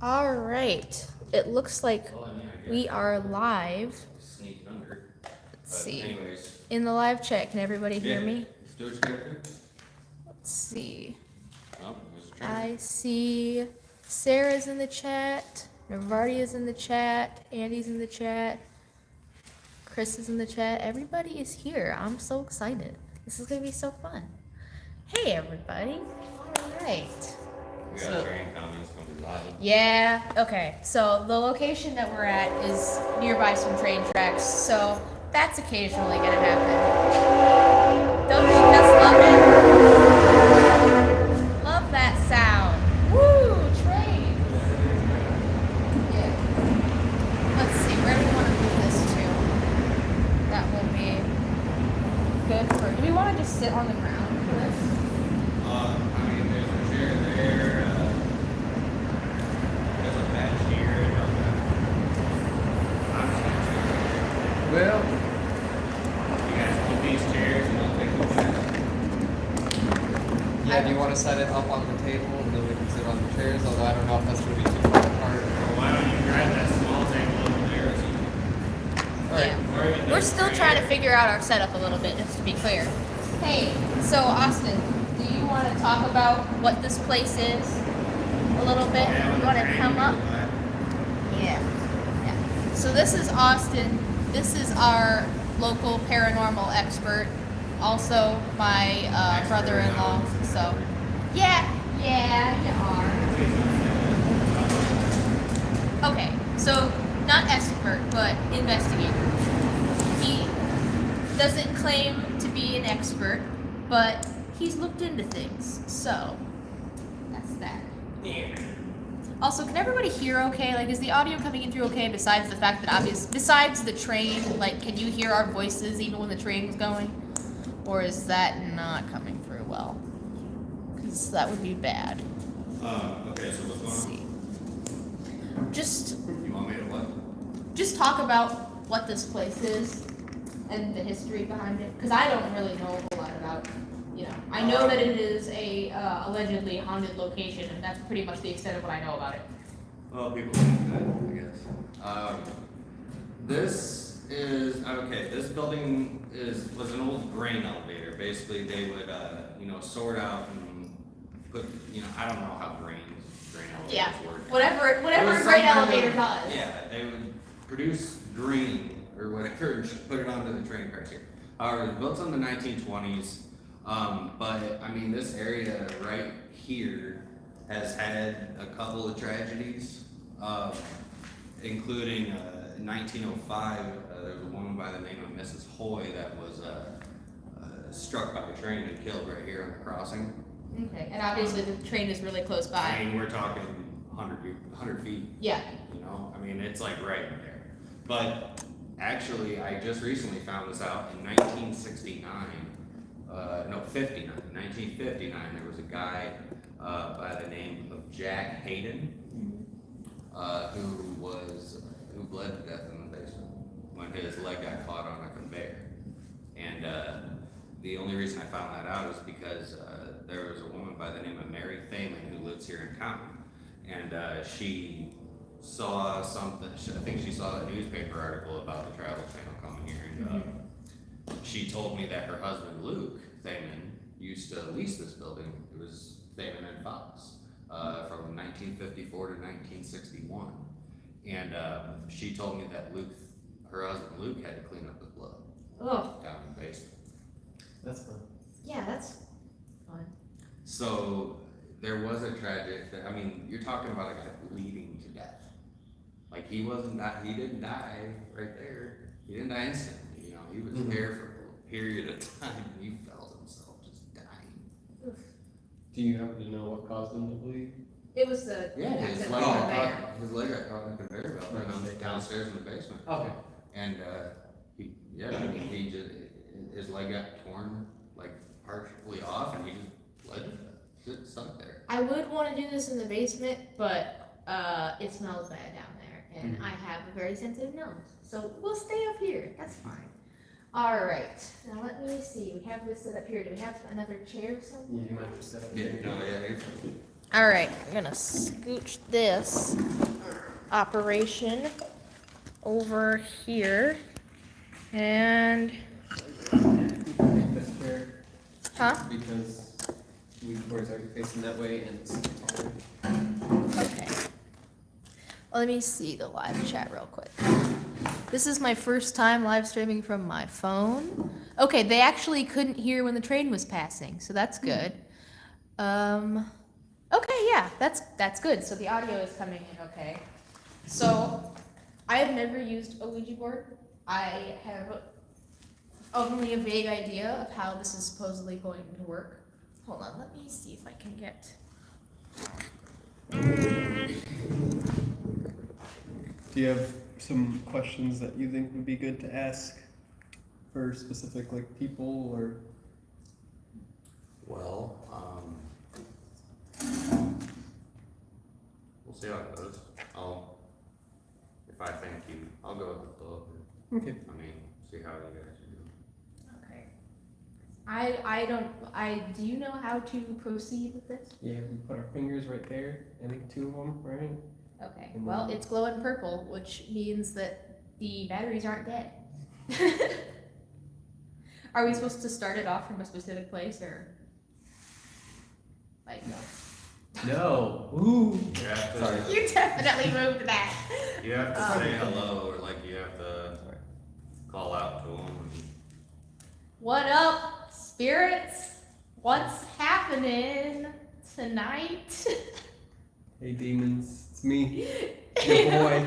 All right. It looks like we are live. Let's see. In the live chat, can everybody hear me? Let's see. I see Sarah's in the chat, Navardia's in the chat, Andy's in the chat, Chris is in the chat. Everybody is here. I'm so excited. This is gonna be so fun. Hey everybody. All right. We got train comments coming live. Yeah, okay. So the location that we're at is nearby some train tracks, so that's occasionally gonna happen. Don't you just love it? Love that sound. Woo, train. Yeah. Let's see, where do we want to move this to? That will be good for, do we want to just sit on the ground for this? I mean, there's a chair there. There's a bench here. I'm just gonna sit here. Well, You guys want these chairs and I'll take them back. yeah, do you want to set it up on the table and then we can sit on the chairs? Although I don't know if that's going to be too far apart. Well, why don't you grab that small table over there? Yeah. We're still trying to figure out our setup a little bit, just to be clear. Hey, so Austin, do you want to talk about what this place is a little bit? You want to come up? Yeah. Yeah. So this is Austin. This is our local paranormal expert. Also my brother-in-law. So, yeah, you are. Okay, so not expert, but investigator. He doesn't claim to be an expert, but he's looked into things. So, that's that. Yeah. Also, can everybody hear okay? Like, is the audio coming in through okay besides the fact that besides the train, like, can you hear our voices even when the train's going? Or is that not coming through well? Because that would be bad. Okay, so what's Let's going see. Just on? You want me to what? just talk about what this place is and the history behind it, because I don't really know a whole lot about, I know that it is a allegedly haunted location, and that's pretty much the extent of what I know about it. Well, people think that, I guess. This is, okay, this building was an old grain elevator. Basically, they would, sort out and put, I don't know how grain elevators work. Whatever It a was grain some kind elevator of- does. Yeah, they would produce green or whatever and just put it onto the train tracks here. However, it was built in the 1920s, but I mean, this area right here has had a couple of tragedies, including in 1905, there was a woman by the name of Mrs. Hoy that was struck by a train and killed right here on the crossing. Okay, and obviously the train is really close by. I mean, we're talking 100 feet. Yeah. I mean, it's like right there. But actually, I just recently found this out in 1969. 1959, there was a guy by the name of Jack Hayden who bled to death in the basement when his leg got caught on a conveyor. And the only reason I found that out is because there was a woman by the name of Mary Thaman who lives here in town. And she saw something, I think she saw a newspaper article about the travel channel coming here. And she told me that her husband, Luke Thaman, used to lease this building. It was Thaman and Fox from 1954 to 1961. And she told me that her husband Luke had to clean up his blood down in the basement. That's fun. Yeah, that's fun. So there was a tragic, I mean, you're talking about a guy bleeding to death. Like he didn't die right there. He didn't die instantly, he was there for a period of time and he felt himself just dying. Oof. Do you happen to know what caused him to bleed? It was the His leg got caught in the conveyor belt right downstairs in the basement. Okay. And his leg got torn like partially off and he just bled to death. Just stuck there. I would want to do this in the basement, but it smells bad down there, and I have a very sensitive nose. So we'll stay up here. That's fine. All right. Now let me see. We have this set up here. Do we have another chair or something? You might just set up. Yeah, All right, I'm gonna scooch this operation over here, and This chair, huh? because we doors are facing that way and it's taller. Okay. Well, let me see the live chat real quick. This is my first time live streaming from my phone. Okay, they actually couldn't hear when the train was passing, so that's good. Okay, yeah, that's good. So the audio is coming in okay. So I have never used a Ouija board. I have only a vague idea of how this is supposedly going to work. Hold on, let me see if I can get. Do you have some questions that you think would be good to ask for specific like people or? Well, we'll see how it goes. If I thank you, I'll go with the flow. Okay. I mean, see how you guys do. Okay. Do you know how to proceed with this? Yeah, we put our fingers right there. I think 2 of them, right? Okay, And well, then- it's glowing purple, which means that the batteries aren't dead. Are we supposed to start it off from a specific place, or? Like, No. Ooh. You have to, Sorry. you definitely moved that. you have to Um, say hello, or like you have to call out to them. What up, spirits? What's happening tonight? Hey demons, it's me, your boy.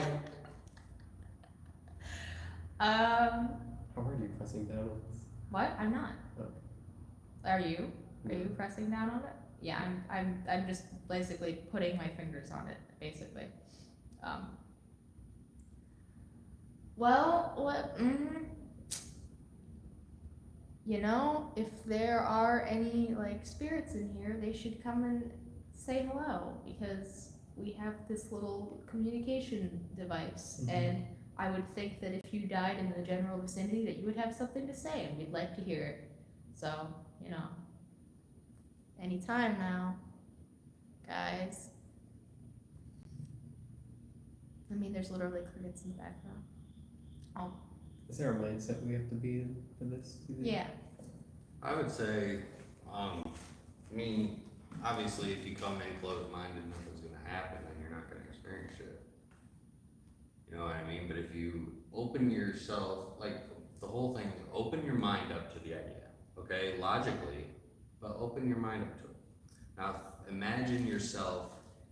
How are you pressing down on this? What? I'm not. Oh. Are you? Are you pressing down on it? Yeah, I'm just basically putting my fingers on it, basically. Well, what? You know, if there are any like spirits in here, they should come and say hello, because we have this little communication device, and I would think that if you died in the general vicinity, that you would have something to say, and we'd like to hear it. So, you know, anytime now, guys. I mean, there's literally crickets in the background. Oh, Is there a mindset we have to be in for this? do you think? yeah. I would say, I mean, obviously, if you come in closed-minded, nothing's gonna happen, and you're not gonna experience it. You know what I mean? But if you open yourself, like, the whole thing is open your mind up to the idea, okay? Logically, but open your mind up to it. Now, imagine yourself,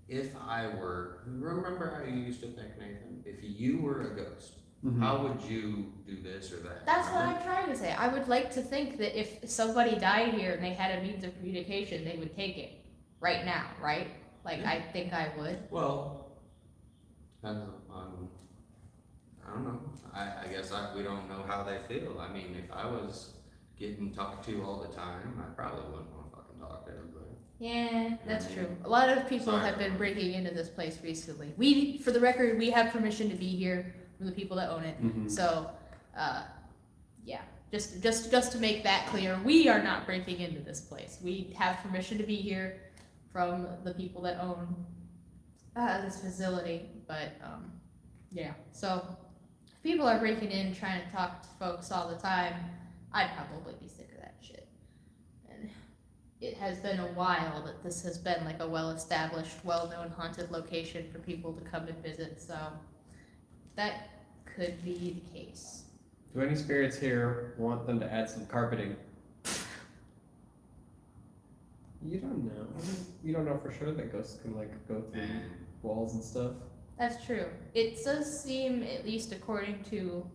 if I were, remember how you used to think, Nathan? If you were a ghost, how would you do this or that? That's what I'm trying to say. I would like to think that if somebody died here and they had a means of communication, they would take it right now, right? Like, Yeah. I think I would. Well, depends on, I don't know, I guess we don't know how they feel. I mean, if I was getting talked to all the time, I probably wouldn't wanna fucking talk to everybody. Yeah, that's true. A lot of people have been breaking into this place recently. We, for the record, we have permission to be here from the people that own it. So, yeah, just to make that clear, we are not breaking into this place. We have permission to be here from the people that own this facility. But yeah, so if people are breaking in, trying to talk to folks all the time, I'd probably be sick of that shit. And it has been a while that this has been like a well-established, well-known haunted location for people to come and visit, so that could be the case. Do any spirits here want them to add some carpeting? You don't know. You don't know for sure that ghosts can like go through And walls and stuff. That's true. It does seem, at least according to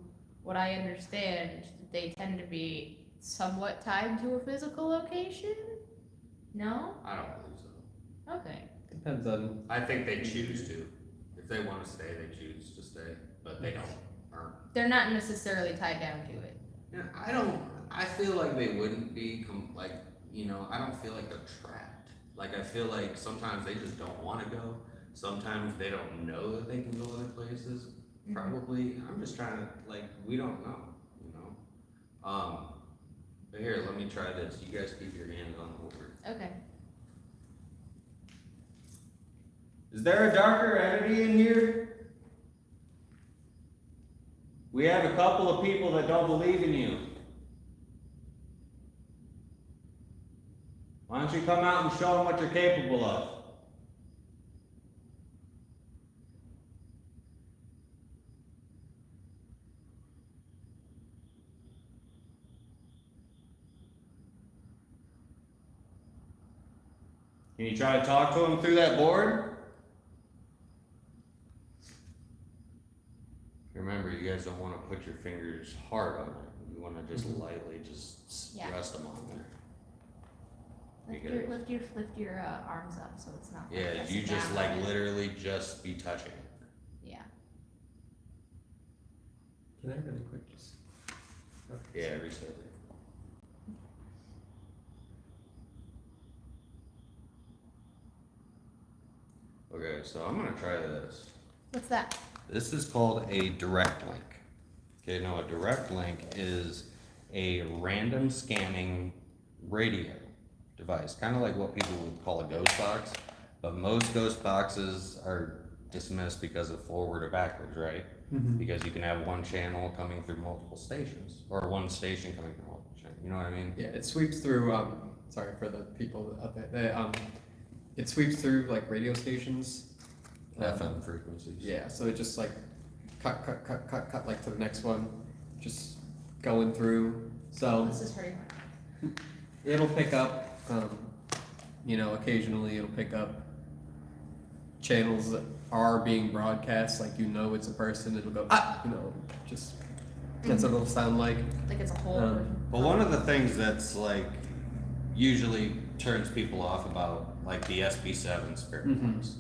what I understand, they tend to be somewhat tied to a physical location? No? I don't believe so. Okay. Depends on. I think they choose to. If they wanna stay, they choose to stay, but they don't, aren't. They're not necessarily tied down to it. Yeah, I feel like they wouldn't be, like, you know, I don't feel like they're trapped. Like, I feel like sometimes they just don't wanna go. Sometimes they don't know that they can go other places. Probably, I'm just trying to, like, we don't know, you know? But here, let me try this. You guys keep your hands on the board. Okay. Is there a darker entity in here? We have a couple of people that don't believe in you. Why don't you come out and show them what you're capable of? Can you try to talk to them through that board? Remember, you guys don't want to put your fingers hard on it. You want to just lightly just Yeah. rest them on there. Lift your arms up so it's not. Yeah, pressing you just down like on it. literally just be touching it. Yeah. Can I really quick just? Yeah, reset it. Okay, so I'm gonna try this. What's that? This is called a direct link. Okay, now a direct link is a random scanning radio device, kind of like what people would call a ghost box, but most ghost boxes are dismissed because of forward or backwards, right? Because you can have one channel coming through multiple stations, or one station coming through multiple channels. You know what I mean? Yeah, it sweeps through. Sorry for the people out there. It sweeps through like radio stations. FM frequencies. Yeah, so it just like cut like to the next one, just going through. So This is hurting. it'll pick up. Occasionally it'll pick up channels that are being broadcast. Like it's a person. It'll go. Just that's what it'll sound like. Like it's a whole. Well, one of the things that's like usually turns people off about like the SB7 spirit box,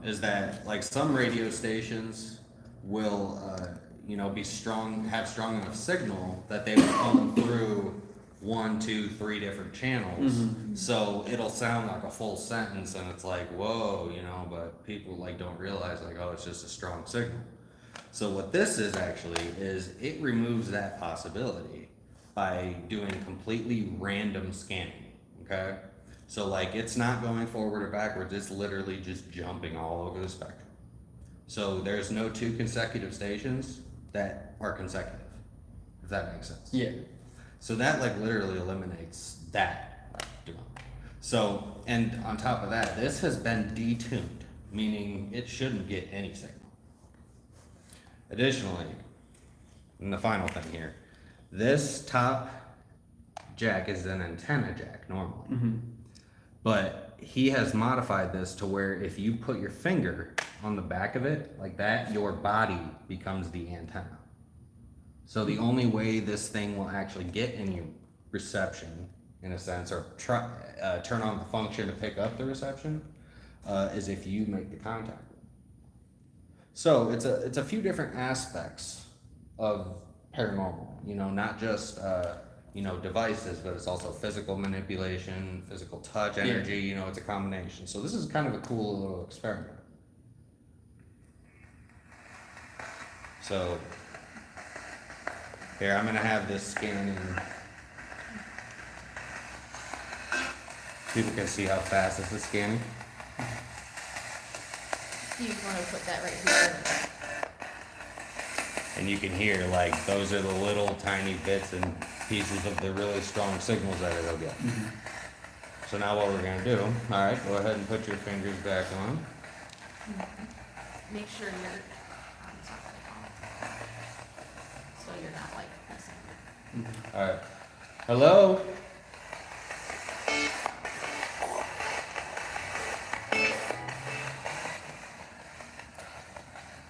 is that like some radio stations will have strong enough signal that they will come through 1, 2, 3 different channels. So it'll sound like a full sentence and it's like, whoa, but people like don't realize like, oh, it's just a strong signal. So what this is actually is it removes that possibility by doing completely random scanning, okay? So like it's not going forward or backwards, it's literally just jumping all over the spectrum. So there's no 2 consecutive stations that are consecutive, if that makes sense. Yeah. So that like literally eliminates that. So, and on top of that, this has been detuned, meaning it shouldn't get any signal. Additionally, and the final thing here, this top jack is an antenna jack normally. But he has modified this to where if you put your finger on the back of it like that, your body becomes the antenna. So the only way this thing will actually get any reception, in a sense, or turn on the function to pick up the reception, is if you make the contact. So it's a few different aspects of paranormal, not just devices, but it's also physical manipulation, physical touch, energy, it's a combination. So this is kind of a cool little experiment. So here, I'm gonna have this scanning. People can see how fast this is scanning. You want to put that right here. And you can hear, like, those are the little tiny bits and pieces of the really strong signals that it'll get. So now what we're gonna do, all right, go ahead and put your fingers back on. Make sure your arms are like on. So you're not like pressing. All right. Hello?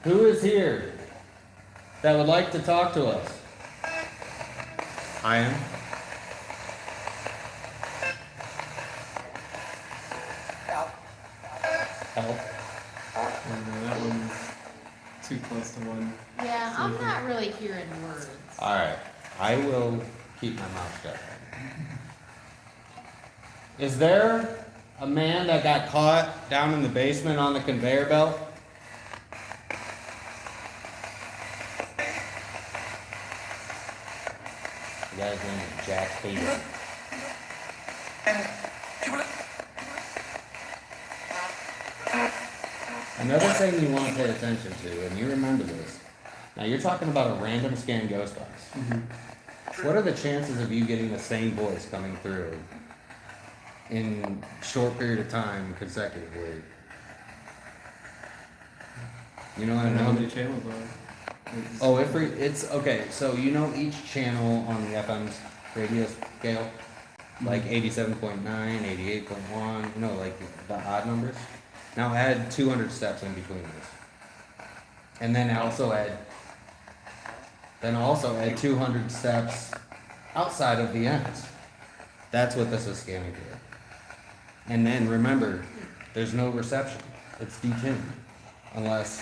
Who is here that would like to talk to us? I am. Help. That one's too close to one. Yeah, I'm not really hearing words. All right. I will keep my mouth shut. Is there a man that got caught down in the basement on the conveyor belt? The guy's name is Jack Hayden. Another thing you want to pay attention to, and you remember this. Now you're talking about a random scan ghost box. What are the chances of you getting the same voice coming through in short period of time consecutively? You know what I How mean? many channels are there? Oh, it's okay. So you know each channel on the FM's radio scale, like 87.9, 88.1. You know, like the odd numbers. Now add 200 steps in between those, and then also add 200 steps outside of the ends. That's what this is scanning for. And then remember, there's no reception. It's detuned unless.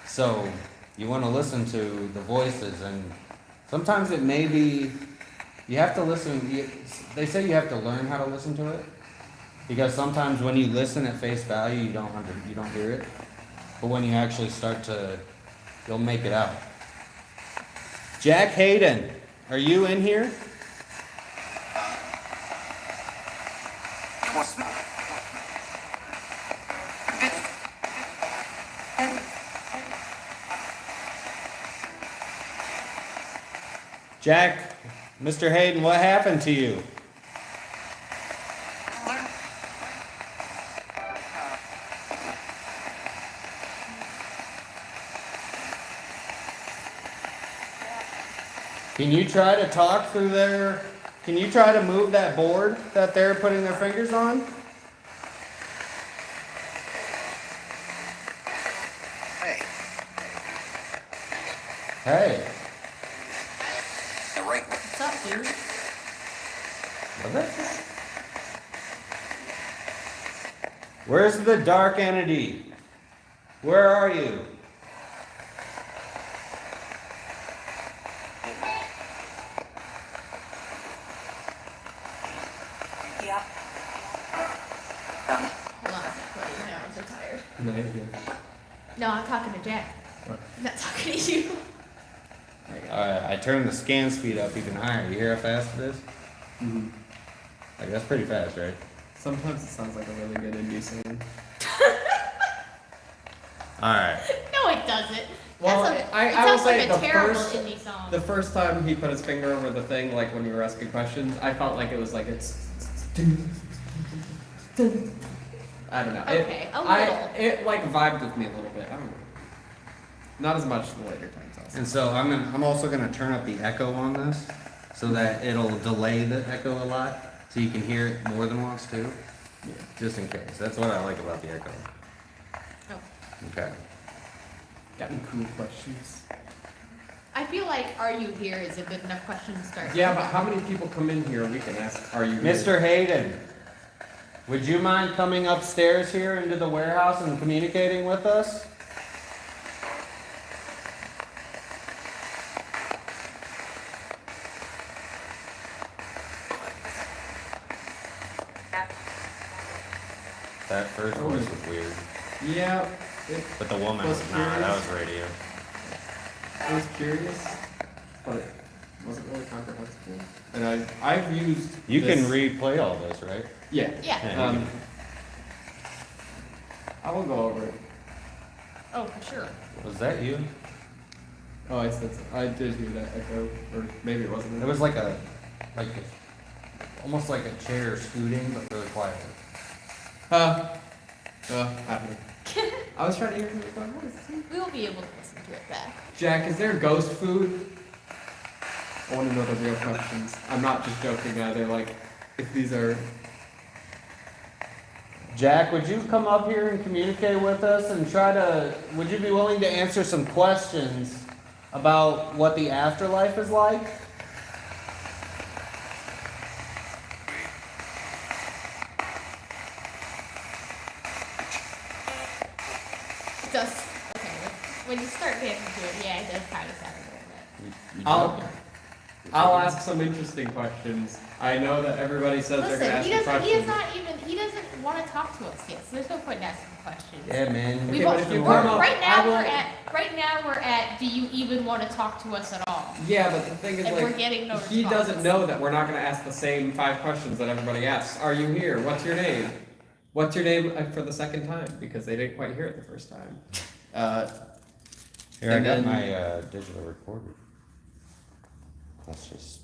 So you want to listen to the voices, and sometimes it may be you have to listen. They say you have to learn how to listen to it, because sometimes when you listen at face value, you don't hear it, but when you actually start to, you'll make it out. Jack Hayden, are you in here? Jack, Mr. Hayden, what happened to you? Can you try to talk through there? Can you try to move that board that they're putting their fingers on? Hey. What's up, dude? Where's the dark entity? Where are you? Hold on a sec, buddy. My arms are tired. No, you're good. No, I'm talking to Jack. What? I'm not talking to you. Alright, I turned the scan speed up even higher. You hear how fast it is? Mm-hmm. Like, that's pretty fast, right? Sometimes it sounds like a really good indie song. Alright. No, it doesn't. Well, That's a, I it will sounds say like a the terrible first- indie song. The first time he put his finger over the thing, like when we were asking questions, I felt like it was like it's. I don't know. Okay, a little. It like vibed with me a little bit. I don't know. Not as much the later times. Also. And so I'm also gonna turn up the echo on this so that it'll delay the echo a lot, so you can hear it more than once too. Yeah. Just in case. That's what I like about the echo. Oh. Okay. Got any cool questions? I feel like "Are you here?" is a good enough question to start. Yeah, but how many people come in here? We can ask. Are you here? Mr. Hayden, would you mind coming upstairs here into the warehouse and communicating with us? That first voice was weird. Yeah. But the woman Was was not. That curious. was radio. I was curious, but it wasn't really comprehensible. And I've used. You this- can replay all this, right? Yeah. Yeah. I will go over it. Oh, for sure. Was that you? Oh, I did hear that echo, or maybe it wasn't. It was like almost like a chair scooting, but really quiet. I don't know. I was trying to hear what it was. We will be able to listen to it back. Jack, is there ghost food? I want to know the real questions. I'm not just joking either. Like, if these are. Jack, would you come up here and communicate with us and would you be willing to answer some questions about what the afterlife is like? It does. Okay. When you start getting into it, yeah, it does kind of sound a little bit. I'll ask some interesting questions. I know that everybody says they're gonna Listen, ask he me doesn't. questions. He doesn't want to talk to us yet. So there's no point in asking questions. Yeah, man. We Okay, both, but if you we're- come up, right now I will- we're at. Do you even want to talk to us at all? Yeah, but the thing is, And like, we're getting no he doesn't responses. know that we're not gonna ask the same 5 questions that everybody asks. Are you here? What's your name? What's your name for the second time? Because they didn't quite hear it the first time. Here, I And got then- my digital recorder. That's just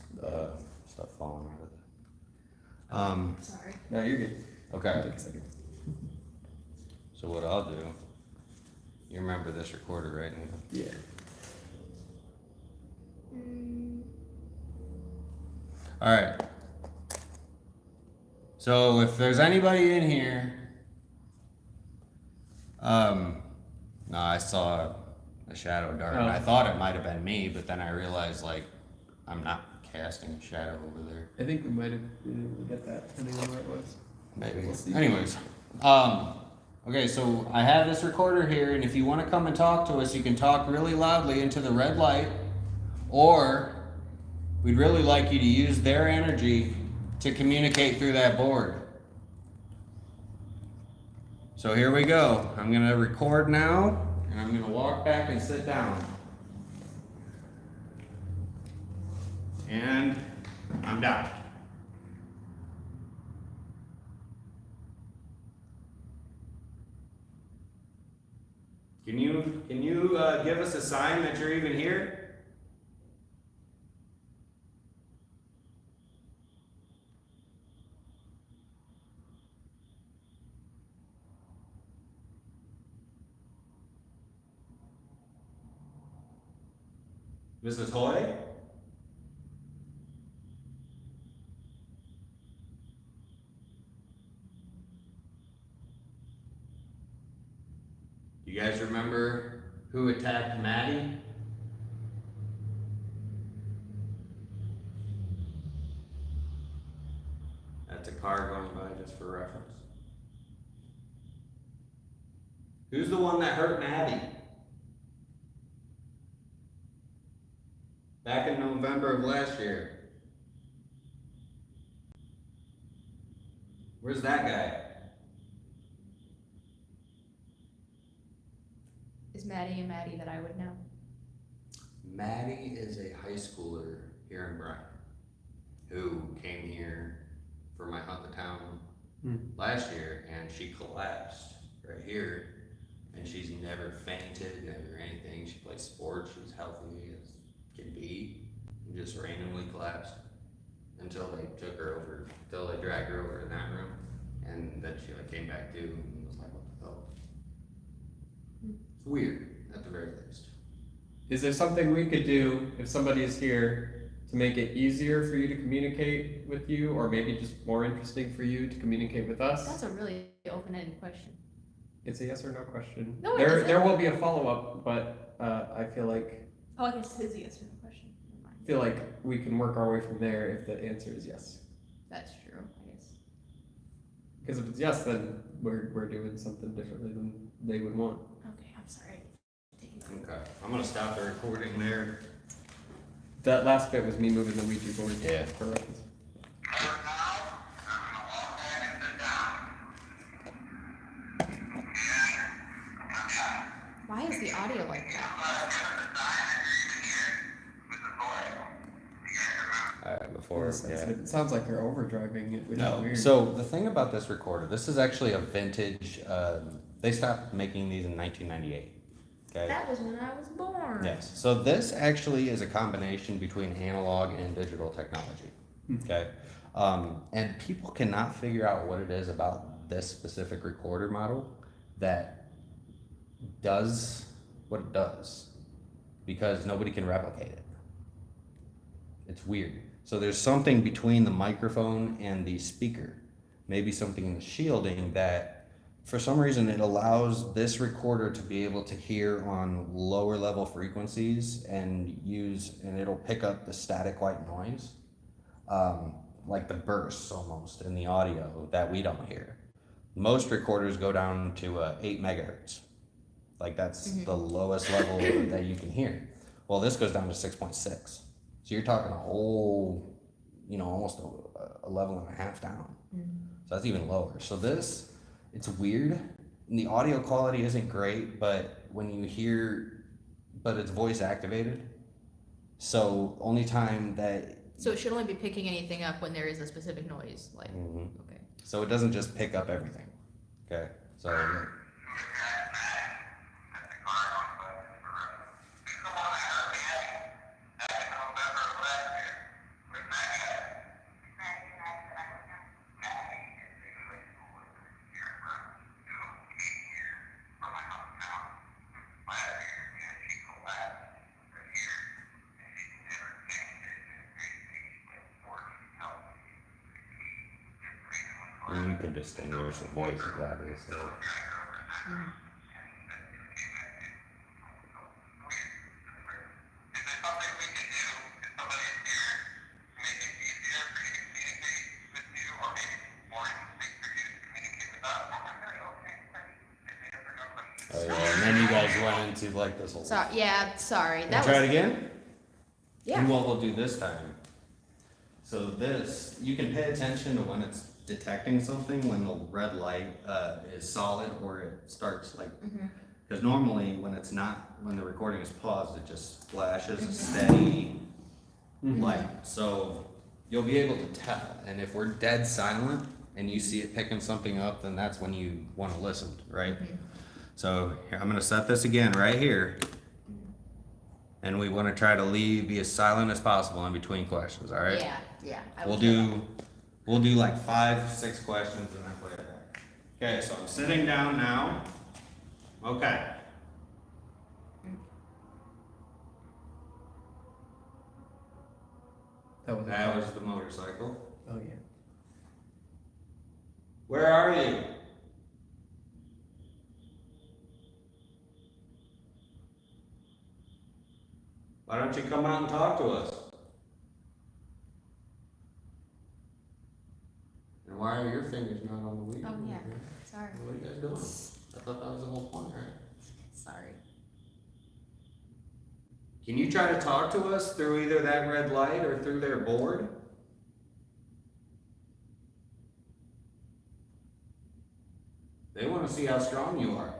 stuff falling out of it. Sorry. No, you're good. Okay. Take a second. So what I'll do, you remember this recorder, right? Yeah. All right. So if there's anybody in here, no, I saw a shadow dart. Oh. I thought it might have been me, but then I realized like I'm not casting a shadow over there. I think we might have been able to get that, depending on where it was. Maybe. We'll see. Anyways, okay, so I have this recorder here, and if you want to come and talk to us, you can talk really loudly into the red light, or we'd really like you to use their energy to communicate through that board. So here we go. I'm gonna record now, and I'm gonna walk back and sit down. And I'm down. Can you give us a sign that you're even here? Mrs. Hoy? You guys remember who attacked Maddie? That's a car going by just for reference. Who's the one that hurt Maddie? Back in November of last year. Where's that guy? Is Maddie a Maddie that I would know? Maddie is a high schooler here in Bryan who came here for my Hunt the Town last year, and she collapsed right here, and she's never fainted, never anything. She plays sports, she's healthy as can be, and just randomly collapsed until they took her over, until they dragged her over in that room, and then she like came back to and was like, what the hell? It's weird, at the very least. Is there something we could do if somebody is here to make it easier for you to communicate with you, or maybe just more interesting for you to communicate with us? That's a really open-ended question. It's a yes or no question. No, it there isn't. there will be a follow-up, but I feel like Oh, I guess it is a yes or no question. Never mind. feel like we can work our way from there if the answer is yes. That's true, I guess. Because if it's yes, then we're doing something differently than they would want. Okay, I'm sorry. Okay, I'm gonna stop the recording there. That last bit was me moving the Ouija board. Yeah. For reference. Why is the audio like that? Before, It sounds like you're overdriving it, which is No. weird. So the thing about this recorder, this is actually a vintage. They stopped making these in 1998. Okay. That was when I was born. Yes. So this actually is a combination between analog and digital technology. Okay. And people cannot figure out what it is about this specific recorder model that does what it does, because nobody can replicate it. It's weird. So there's something between the microphone and the speaker, maybe something in the shielding that for some reason it allows this recorder to be able to hear on lower level frequencies and it'll pick up the static white noise, like the bursts almost in the audio that we don't hear. Most recorders go down to 8 megahertz. Like that's the lowest level that you can hear. Well, this goes down to 6.6. So you're talking a whole, almost a level and a half down. So that's even lower. So this, it's weird. And the audio quality isn't great, but when you hear, but it's voice activated. So only time that. So it should only be picking anything up when there is a specific noise, like, okay. So it doesn't just pick up everything. Okay, so. You can distinguish the voices, obviously. Oh yeah, and then you guys went into like this whole. Sorry. Wanna try it again? Yeah. And what we'll do this time. So this, you can pay attention to when it's detecting something, when the red light is solid or it starts like, because normally when it's not, when the recording is paused, it just flashes a steady light. So you'll be able to tell. And if we're dead silent and you see it picking something up, then that's when you want to listen, right? So here, I'm gonna set this again right here. And we want to try to be as silent as possible in between questions, all right? Yeah. We'll do like 5, 6 questions and then play it back. Okay, so I'm sitting down now. Okay. That was the motorcycle. Oh yeah. Where are you? Why don't you come out and talk to us? And why are your fingers not on the wheel? Oh, yeah. Sorry. What are you guys doing? I thought that was the whole point, right? Sorry. Can you try to talk to us through either that red light or through their board? They want to see how strong you are.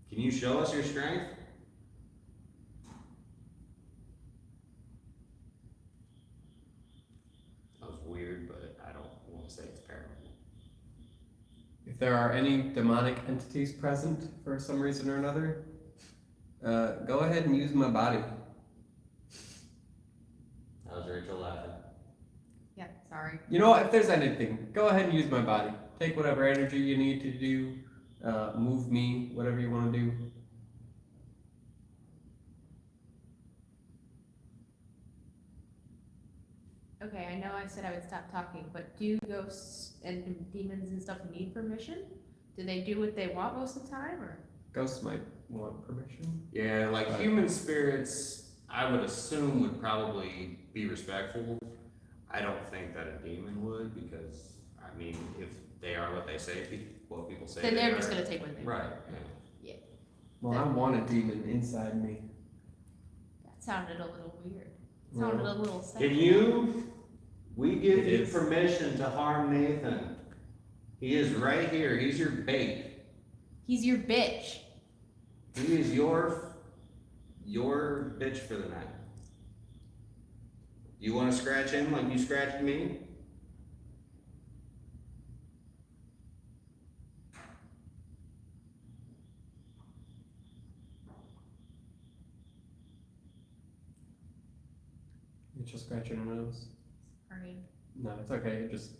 Can you show us your strength? That was weird, but I don't want to say it's paranormal. If there are any demonic entities present for some reason or another, go ahead and use my body. That was Rachel laughing. Yeah, sorry. You know what? If there's anything, go ahead and use my body. Take whatever energy you need to do. Move me, whatever you want to do. Okay, I know I said I would stop talking, but do ghosts and demons and stuff need permission? Do they do what they want most of the time, or? Ghosts might want permission. Yeah, like human spirits, I would assume would probably be respectful. I don't think that a demon would, because, I mean, if they are what they say, what people say Then they they're are. just gonna take what they want. Right, yeah. Well, I want a demon inside me. That sounded a little weird. Sounded a little sad. We give It you is. permission to harm Nathan. He is right here, he's your bait. He's your bitch. He is your bitch for the night. You wanna scratch him like you scratched me? You just scratching your nose. Sorry. No, it's okay. Just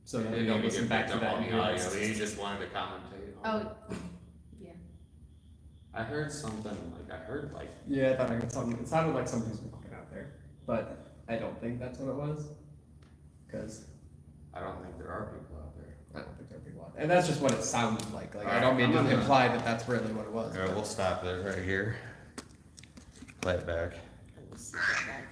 so And that then you don't you listen get back picked to up that. on and the hear audio, this. he just wanted to commentate on it. Oh, yeah. I heard something, like, Yeah, I thought I heard something. It sounded like somebody's walking out there, but I don't think that's what it was. Because I don't think there are people out there. I don't think there are people out there. And that's just what it sounded like. Like, I Alright, don't mean I'm to gonna- imply that that's really what it was. Alright, we'll stop it right here. Play it back. Let's see what that-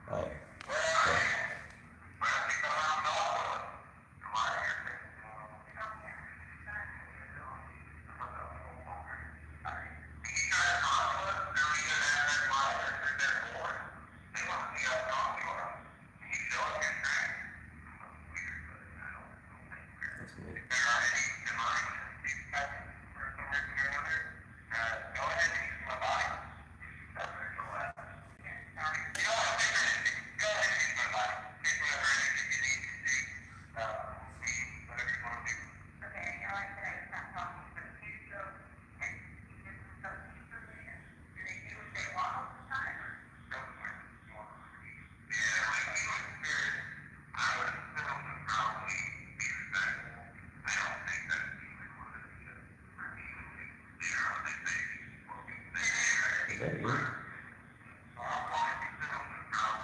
Oh.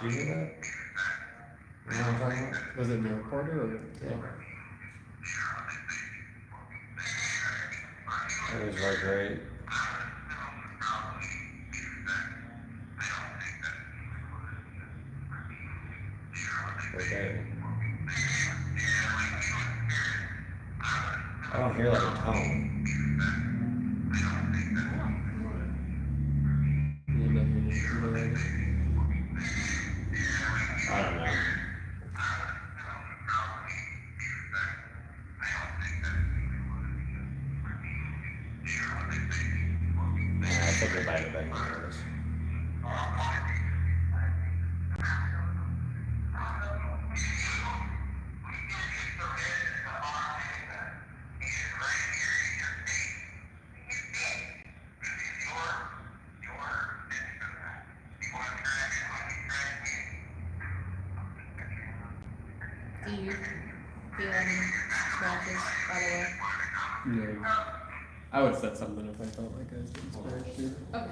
you hear that? You know what I'm talking about? Was it in the recorder or? It was like right. Right there. I don't hear like a tone. I don't know. Yeah, I think we might have been nervous. Do you feel any scratches, by the way? No. I would have said something if I felt like I was being scratched. Okay.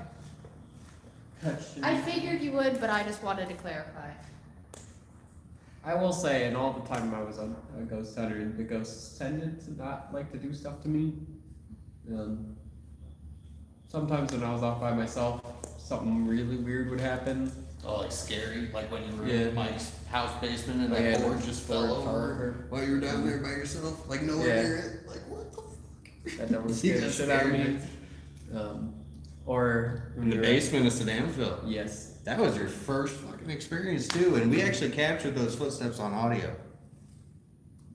Touched. I figured you would, but I just wanted to clarify. I will say, in all the time I was on a ghost hunter, the ghosts tended to not like to do stuff to me. Sometimes when I was off by myself, something really weird would happen. Oh, like scary, like when you were Yeah. in Mike's house basement and Yeah, that board just fell Ford car over or- while you were down there by yourself, like nowhere Yeah. near it. Like what the fuck? That never You scared the got shit out of me. scared. Or In the basement of Sedansville. Yes. That was your first fucking experience too, and we actually captured those footsteps on audio.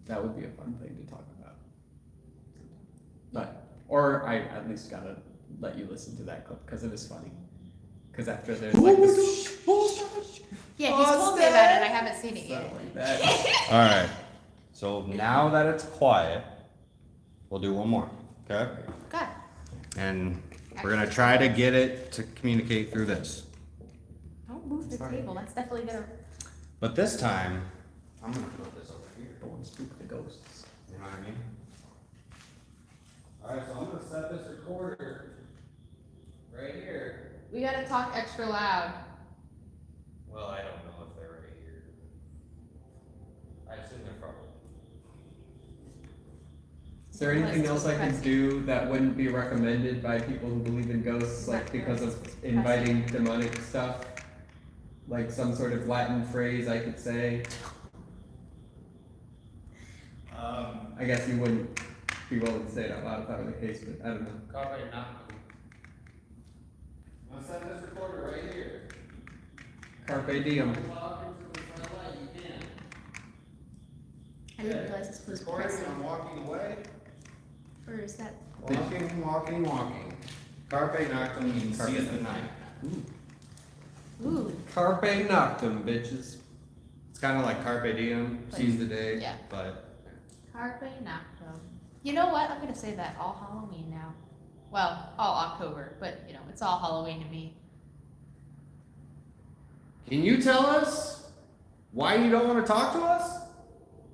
That would be a fun thing to talk about. Or I at least gotta let you listen to that clip because it is funny. Because after there's like this Yeah, he's told me about it. I haven't seen it stuff yet. like that. All right. So now that it's quiet, we'll do one more. Okay. God. And we're gonna try to get it to communicate through this. Don't move the Sorry. table. That's definitely gonna. But this time, I'm gonna put this over here. Don't spook the ghosts. You know what I mean? All right. So I'm gonna set this recorder right here. We gotta talk extra loud. Well, I don't know if they're right here. I assume they're probably. Is there anything else I can do that wouldn't be recommended by people who believe in ghosts, like because of inviting demonic stuff? Like some sort of Latin phrase I could say? I guess you wouldn't be willing to say it out loud if that were the case, but I don't know. Carpe noctem. I'm gonna set this recorder right here. Carpe diem. I didn't realize this was pressing. I'm walking away. Or is that? Walking. Carpe noctem means Carpe seize the noctem. night. Ooh. Carpe noctem, bitches. It's kind of like carpe diem, seize the day. Yeah. But Carpe noctem. You know what? I'm gonna say that all Halloween now. Well, all October, but you know, it's all Halloween to me. can you tell us why you don't want to talk to us?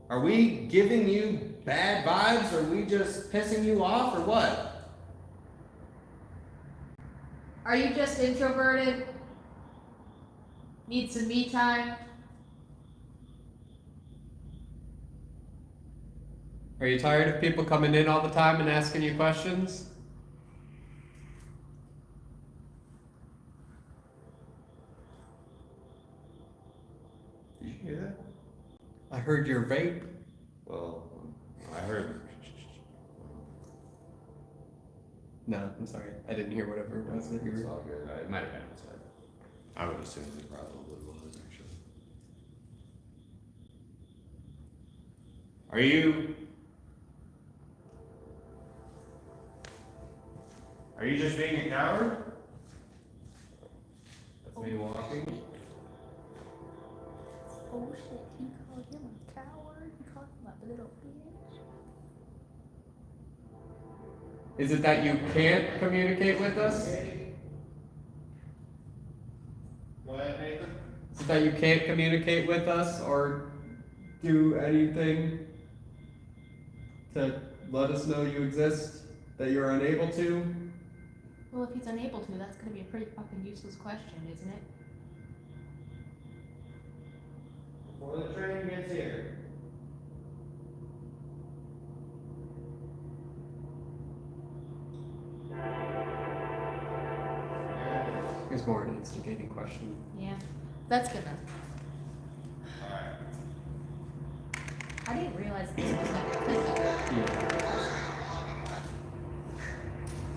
Are we giving you bad vibes? Are we just pissing you off or what? Are you just introverted? Need some me time? Are you tired of people coming in all the time and asking you questions? Did you hear that? I heard your vape. Well, I heard. No, I'm sorry. I didn't hear whatever it was that you It's were. all good. It might have been outside. I would assume it probably was actually. Are you just being a coward? That's me walking. Oh shit, he called him a coward. He called him a little bitch. Is it that you can't communicate with us? Go ahead, Nathan. Is it that you can't communicate with us or do anything to let us know you exist? That you're unable to? Well, if he's unable to, that's gonna be a pretty fucking useless question, isn't it? before the train gets here. Here's more an instigating question. Yeah, that's gonna. Alright. I didn't realize this was that. Yeah.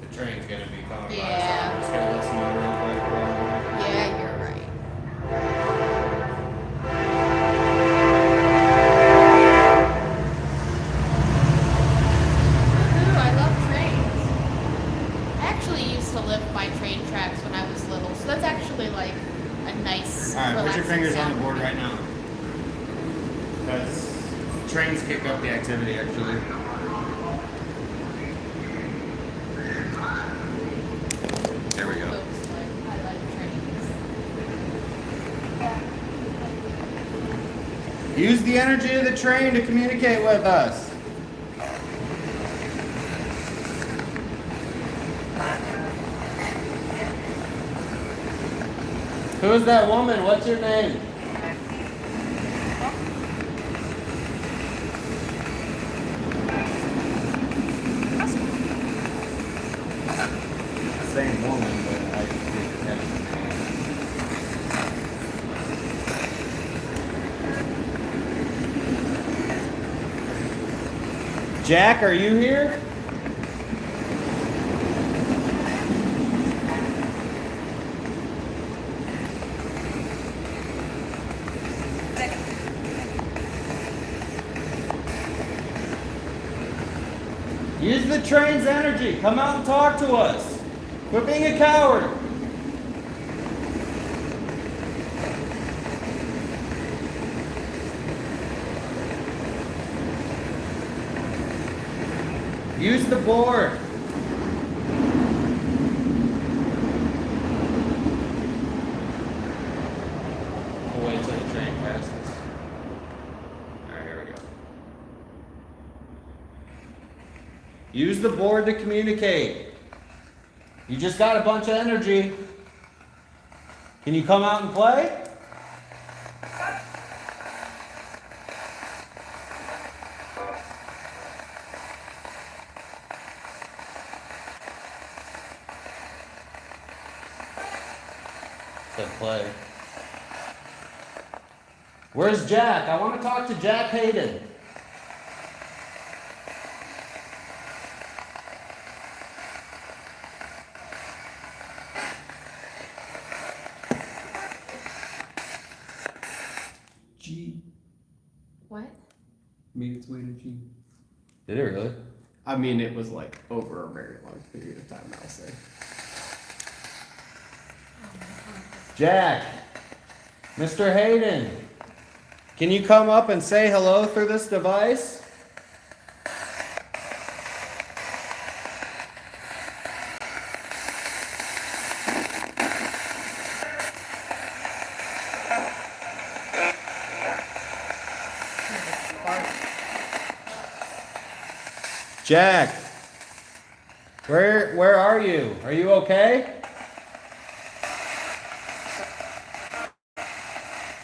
The train's gonna be coming by, so Yeah. I'm just gonna listen to it real quick. Yeah, you're right. Woohoo, I love trains. I actually used to live by train tracks when I was little, so that's actually like a nice. Alright, put your relaxing fingers on sound the board for me. right now. Because trains kick up the activity actually. There we go. Folks, like, I like trains. Use the energy of the train to communicate with us. Who's that woman? What's your name? Same woman, but I didn't catch her name. Jack, are you here? Use the train's energy. Come out and talk to us. Quit being a coward. Use the board. We'll wait till the train passes. Alright, here we go. Use the board to communicate. You just got a bunch of energy. Can you come out and play? Said play. Where's Jack? I want to talk to Jack Hayden. G What? made its way to G. Did it really? I mean, it was like over a very long period of time, I'll say. Jack, Mr. Hayden, can you come up and say hello through this device? Jack, where are you? Are you okay?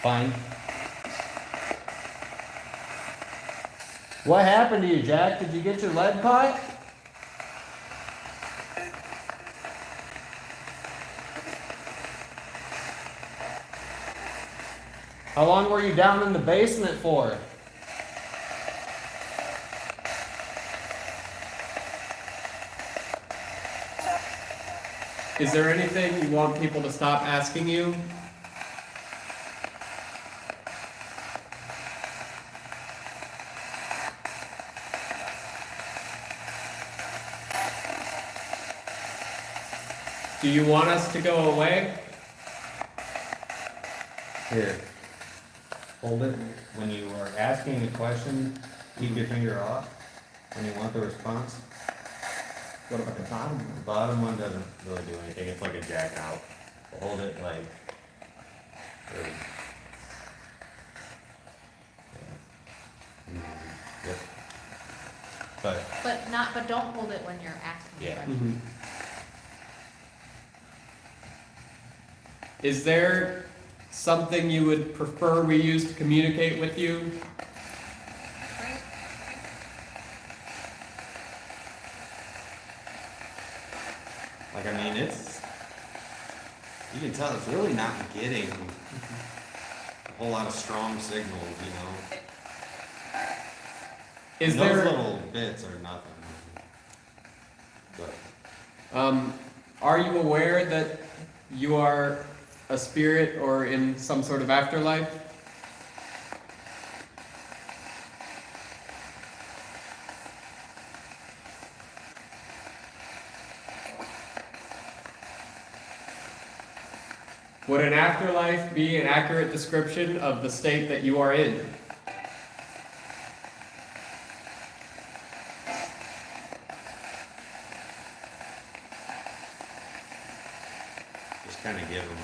Fine. What happened to you, Jack? Did you get your lead caught? How long were you down in the basement for? Is there anything you want people to stop asking you? Do you want us to go away? Here. Hold it. When you are asking a question, keep your finger off. When you want the response. What about the bottom one? The bottom one doesn't really do anything. It's like a jack out. Hold it like. Really. Yeah. Yep. But don't hold it when you're asking. Yeah. questions. Mm-hmm. Is there something you would prefer we use to communicate with you? Like, I mean, you can tell it's really not getting a whole lot of strong signals, you know? Is Those there, little bits are nothing. But are you aware that you are a spirit or in some sort of afterlife? Would an afterlife be an accurate description of the state that you are in? just kind of give them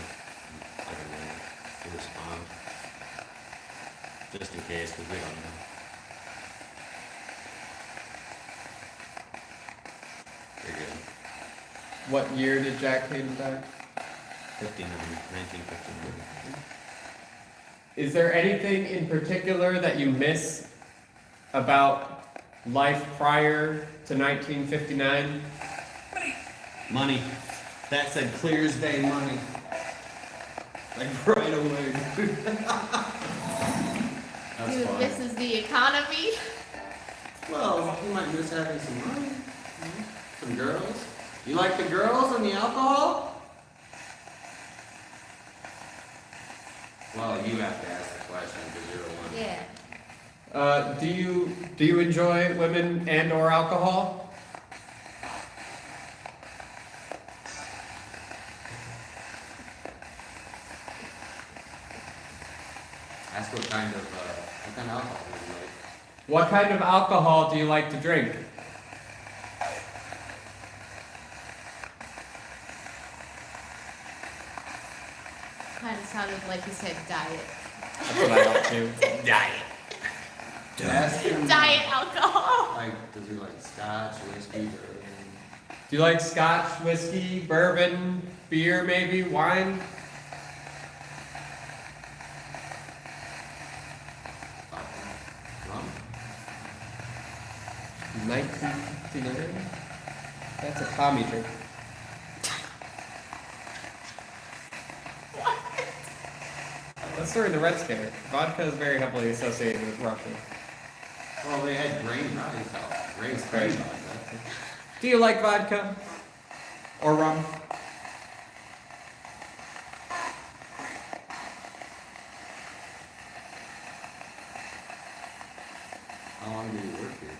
like a minute to respond. Just in case, because we don't know. You're good. What year did Jack Hayden die? 1959. Is there anything in particular that you miss about life prior to 1959? Money. That said clear as day money. Like right away. That's Dude, fun. this is the economy. Well, you might miss having some money. Some girls. You like the girls and the alcohol? Well, you have to ask the question because you're the one. Yeah. Do you enjoy women and or alcohol? Ask what kind of alcohol you like. What kind of alcohol do you like to drink? Kind of sounded like you said diet. That's what I like too. Diet. Ask him, Diet alcohol. like, does he like scotch, whiskey, bourbon? Do you like scotch, whiskey, bourbon, beer, maybe wine? Rum? 1959? That's a Tommy drink. That's during the Red Scare. Vodka is very heavily associated with Russia. Well, they had grain, not his house. Grain's Grain. grain. Do you like vodka? Or rum? How long did you work here?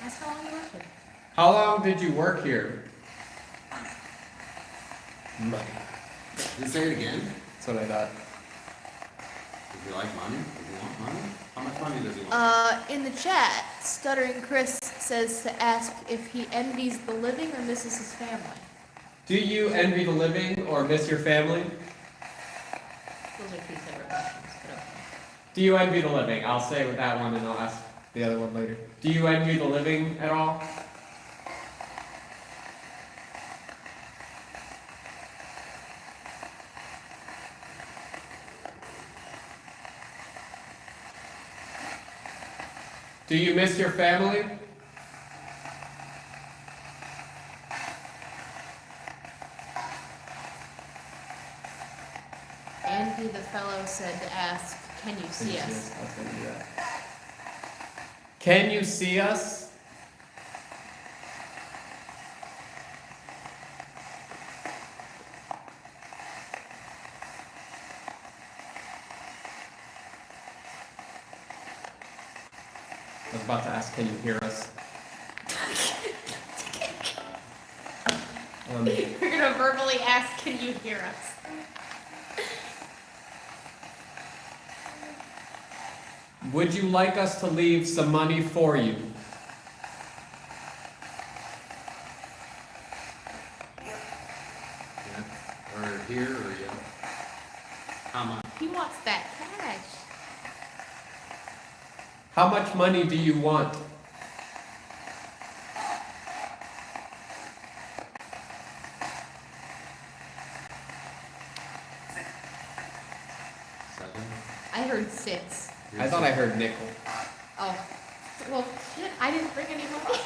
That's how long you worked here. How long did you work here? Money. Did you say it again? That's what I thought. Does he like money? Does he want money? How much money does he want? In the chat, Stuttering Chris says to ask if he envies the living or misses his family. Do you envy the living or miss your family? Those are two separate questions, but okay. Do you envy the living? I'll say with that one and I'll ask the other one later. Do you envy the living at all? Do you miss your family? Andy the fellow said to ask, can you see us? I was gonna do that. Can you see us? I was about to ask, can you hear us? You're gonna verbally ask, can you hear us? Would you like us to leave some money for you? Yeah. Or here, or yeah. How much? He wants that cash. How much money do you want? I heard 6. I thought I heard nickel. Oh, well, shit, I didn't bring any money.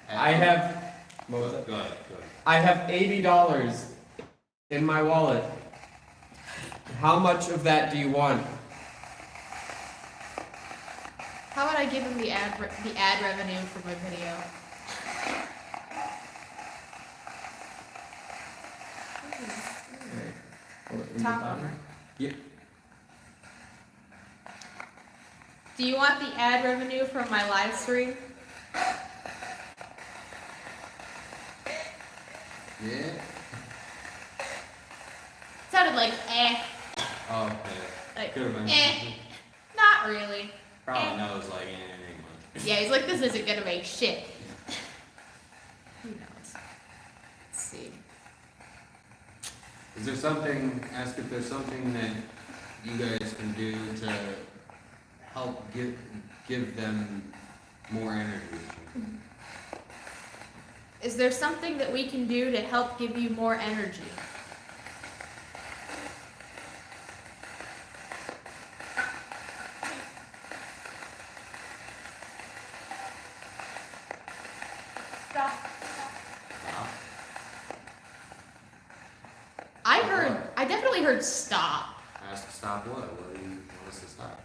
I have, what was it? Go ahead. I have $80 in my wallet. How much of that do you want? How about I give him the ad revenue for my video? Top number. Yeah. Do you want the ad revenue from my live stream? Yeah. Sounded like Oh, okay. like Could've been. not really. Probably knows like anyone. Yeah, he's like, this isn't gonna make shit. Who knows? Let's see. Is there something, ask if there's something that you guys can do to help give them more energy? Is there something that we can do to help give you more energy? Stop. I definitely heard stop. Ask to stop what? What do you want us to stop?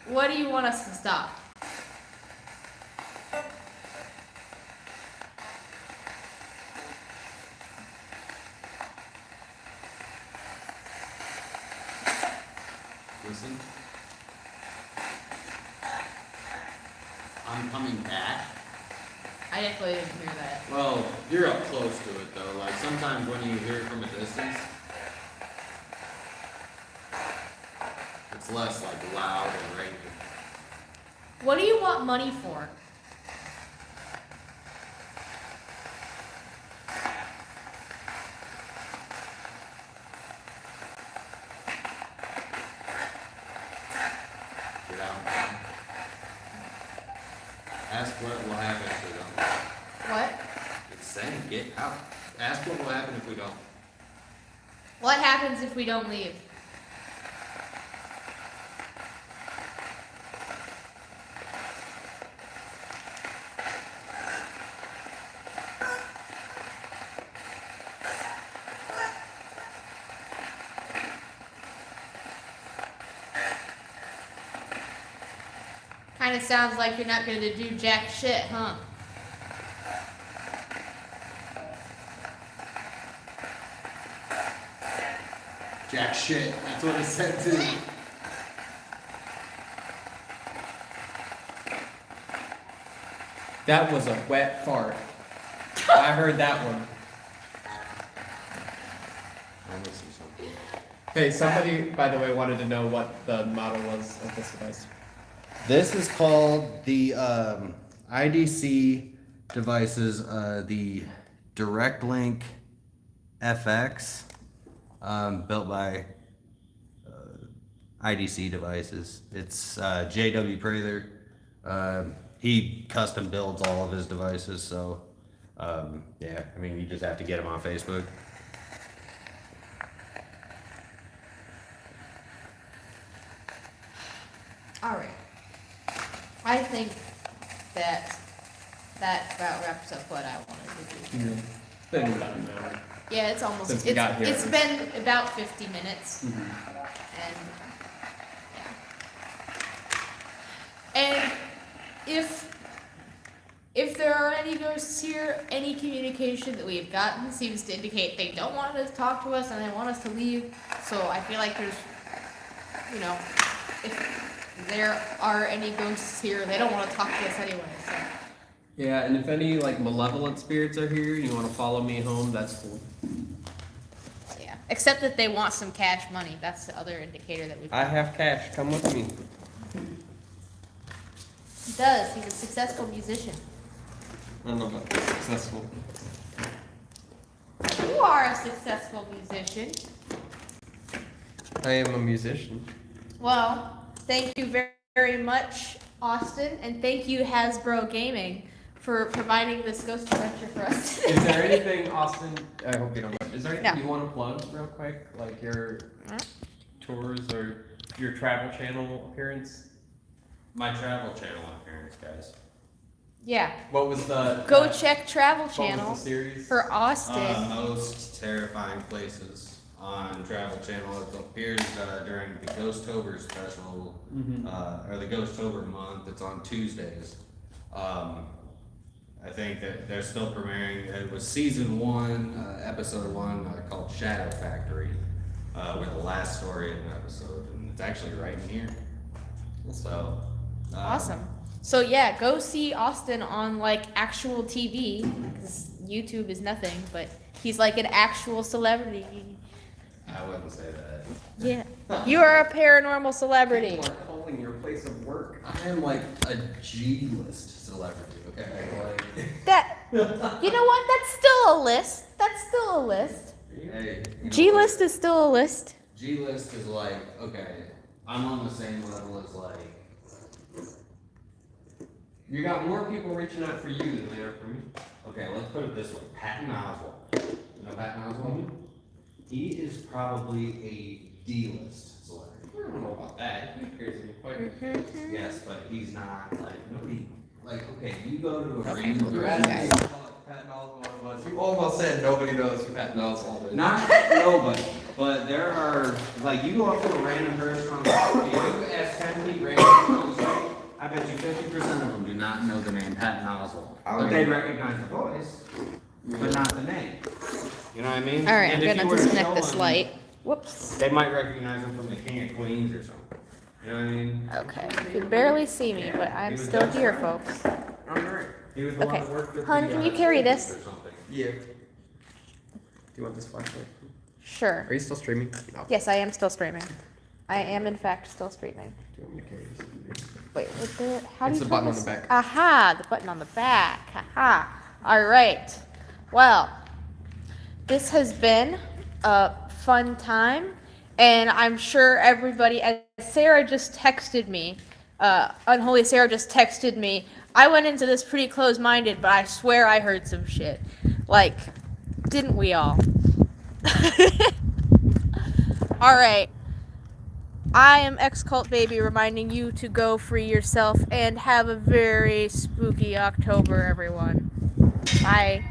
What do you want us to stop? Listen. I'm coming back. I definitely didn't hear that. Well, you're up close to it though. Like sometimes when you hear it from a distance, it's less like loud and ringing. What do you want money for? Get out. Ask what will happen if we don't. What? It's saying get out. Ask what will happen if we don't. What happens if we don't leave? Kind of sounds like you're not going to do jack shit, huh? Jack shit. That's what it said too. That was a wet fart. I heard that one. I'm missing something. Hey, somebody, by the way, wanted to know what the model was of this device. This is called the IDC devices, the Direct Link FX, built by IDC devices. It's JW Prather. He custom builds all of his devices, so yeah, I mean, you just have to get him on Facebook. All right. I think that about wraps up what I wanted to do. Yeah. Been about an hour. Yeah, it's almost. Since we got here. It's been about 50 minutes, Mhm. and yeah. And if there are any ghosts here, any communication that we've gotten seems to indicate they don't want us to talk to us and they want us to leave. So I feel like there's, you know, if there are any ghosts here, they don't want to talk to us anyway. So. Yeah, and if any like malevolent spirits are here and you want to follow me home, that's cool. Yeah. Except that they want some cash money. That's the other indicator that we've. I have cash. Come with me. He does. He's a successful musician. I don't know about successful. You are a successful musician. I am a musician. Well, thank you very, very much, Austin, and thank you, Hasbro Gaming, for providing this ghost adventure for us. Is there anything, Austin? I hope you don't mind. Is there anything No. you want to plug real quick? Like your tours or your travel channel appearance? My travel channel appearance, guys. Yeah. What was the Go check Travel what Channel was the series? for Austin. Most terrifying places on Travel Channel. It appears during the Ghosttober special, or the Ghosttober month. It's on Tuesdays. I think that they're still premiering. It was season 1, episode 1, called Shadow Factory, with the last story in the episode, and it's actually right in here. So Awesome. So yeah, go see Austin on like actual TV, because YouTube is nothing, but he's like an actual celebrity. I wouldn't say that. Yeah. You are a paranormal celebrity. People are calling your place of work. I am like a G-list celebrity. Okay, like. That, you know what? That's still a list. That's still a list. Hey, you know G-list is still a list. what? G-list is like, okay, I'm on the same level as like. You got more people reaching out for you than they are for me. Okay, let's put it this way. Patton Oswalt. You know Patton Oswalt? He is probably a D-list celebrity. I don't know about that. He appears to be quite. Yes, but he's not like nobody. Like, okay, you go to a Okay, random. you You're asking guys. me what Patton Oswalt was. You almost said nobody knows who Patton Oswalt is. Not nobody, but there are, like, you go up to a random person on the street, you ask 10 people random on the street, I bet you 50% of them do not know the name Patton Oswalt. But they recognize the voice, but not the name. You know what I mean? All right, And I'm if gonna you were to disconnect show this them, light. Whoops. They might recognize him from the King of Queens or something. You know what I mean? Okay, you can barely see me, but I'm still here, folks. Alright. He was the one Okay, that worked with hon, the, can you carry this? Or something. Yeah. Do you want this flashlight? Sure. Are you still streaming? No. Yes, I am still streaming. I am in fact still streaming. Do you want me to carry this? Wait, what the? How It's do you the button turn on this? the back. Aha, the button on the back. Aha. All right. Well, this has been a fun time, and I'm sure everybody. As Sarah just texted me, Unholy Sarah just texted me. I went into this pretty close-minded, but I swear I heard some shit. Like, didn't we all? All right. I am X-Cult Baby reminding you to go free yourself and have a very spooky October, everyone. Bye.